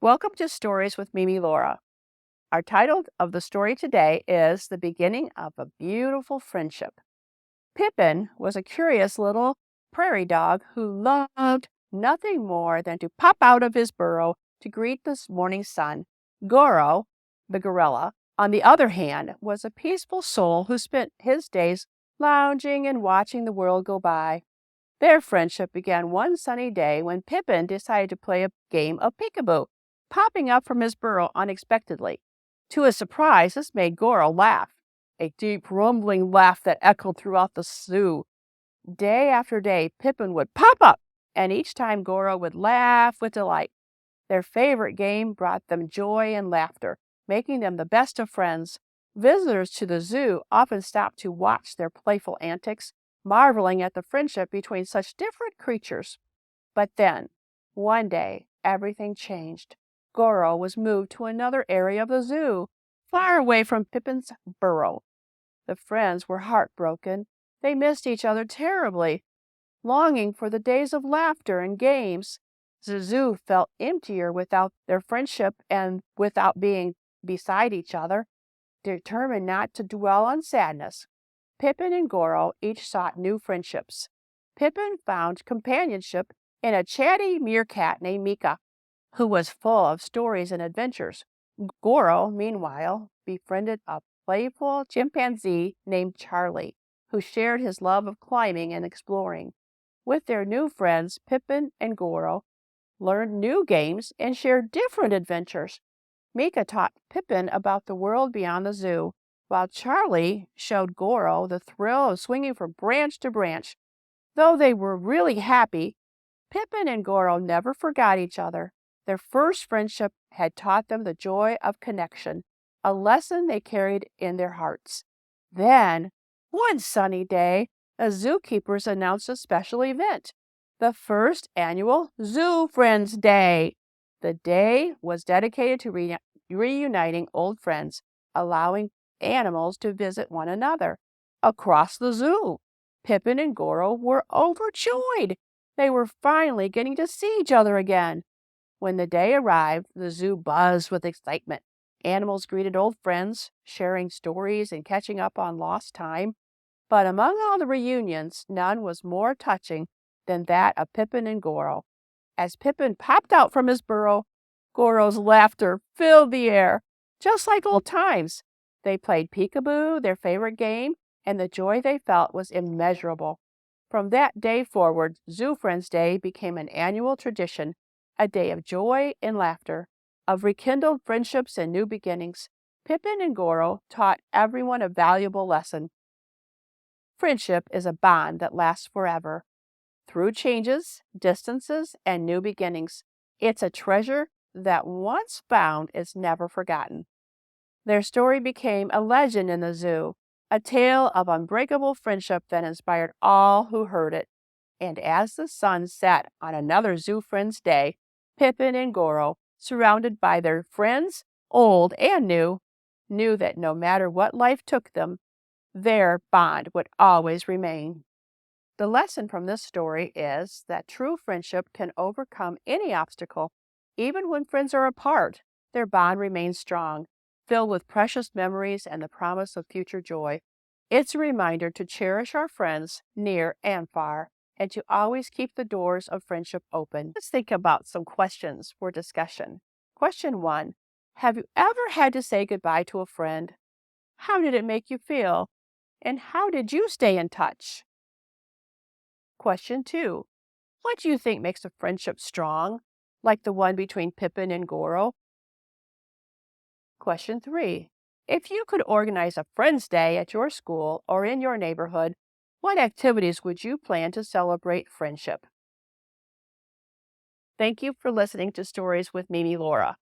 Welcome to Stories with Mimi Laura. Our title of the story today is The Beginning of a Beautiful Friendship. Pippin was a curious little prairie dog who loved nothing more than to pop out of his burrow to greet the morning sun. Goro, the gorilla, on the other hand, was a peaceful soul who spent his days lounging and watching the world go by. Their friendship began one sunny day when Pippin decided to play a game of peekaboo, popping up from his burrow unexpectedly. To his surprise, this made Goro laugh, a deep, rumbling laugh that echoed throughout the zoo. Day after day, Pippin would pop up, and each time Goro would laugh with delight. Their favorite game brought them joy and laughter, making them the best of friends. Visitors to the zoo often stopped to watch their playful antics, marveling at the friendship between such different creatures. But then, one day, everything changed. Goro was moved to another area of the zoo, far away from Pippin's burrow. The friends were heartbroken. They missed each other terribly, longing for the days of laughter and games. The zoo felt emptier without their friendship and without being beside each other. Determined not to dwell on sadness, Pippin and Goro each sought new friendships. Pippin found companionship in a chatty meerkat named Mika, who was full of stories and adventures. Goro, meanwhile, befriended a playful chimpanzee named Charlie, who shared his love of climbing and exploring. With their new friends, Pippin and Goro learned new games and shared different adventures. Mika taught Pippin about the world beyond the zoo, while Charlie showed Goro the thrill of swinging from branch to branch. Though they were really happy, Pippin and Goro never forgot each other. Their first friendship had taught them the joy of connection, a lesson they carried in their hearts. Then, one sunny day, the zookeepers announced a special event, the first annual Zoo Friends Day. The day was dedicated to reuniting old friends, allowing animals to visit one another. Across the zoo, Pippin and Goro were overjoyed. They were finally getting to see each other again. When the day arrived, the zoo buzzed with excitement. Animals greeted old friends, sharing stories and catching up on lost time. But among all the reunions, none was more touching than that of Pippin and Goro. As Pippin popped out from his burrow, Goro's laughter filled the air, just like old times. They played peekaboo, their favorite game, and the joy they felt was immeasurable. From that day forward, Zoo Friends Day became an annual tradition, a day of joy and laughter, of rekindled friendships and new beginnings. Pippin and Goro taught everyone a valuable lesson. Friendship is a bond that lasts forever. Through changes, distances, and new beginnings, it's a treasure that once found is never forgotten. Their story became a legend in the zoo, a tale of unbreakable friendship that inspired all who heard it. And as the sun set on another Zoo Friends Day, Pippin and Goro, surrounded by their friends, old and new, knew that no matter what life took them, their bond would always remain. The lesson from this story is that true friendship can overcome any obstacle. Even when friends are apart, their bond remains strong, filled with precious memories and the promise of future joy. It's a reminder to cherish our friends near and far, and to always keep the doors of friendship open. Let's think about some questions for discussion. Question 1. Have you ever had to say goodbye to a friend? How did it make you feel? And how did you stay in touch? Question 2. What do you think makes a friendship strong, like the one between Pippin and Goro? Question 3. If you could organize a Friends Day at your school or in your neighborhood, what activities would you plan to celebrate friendship? Thank you for listening to Stories with Mimi Laura.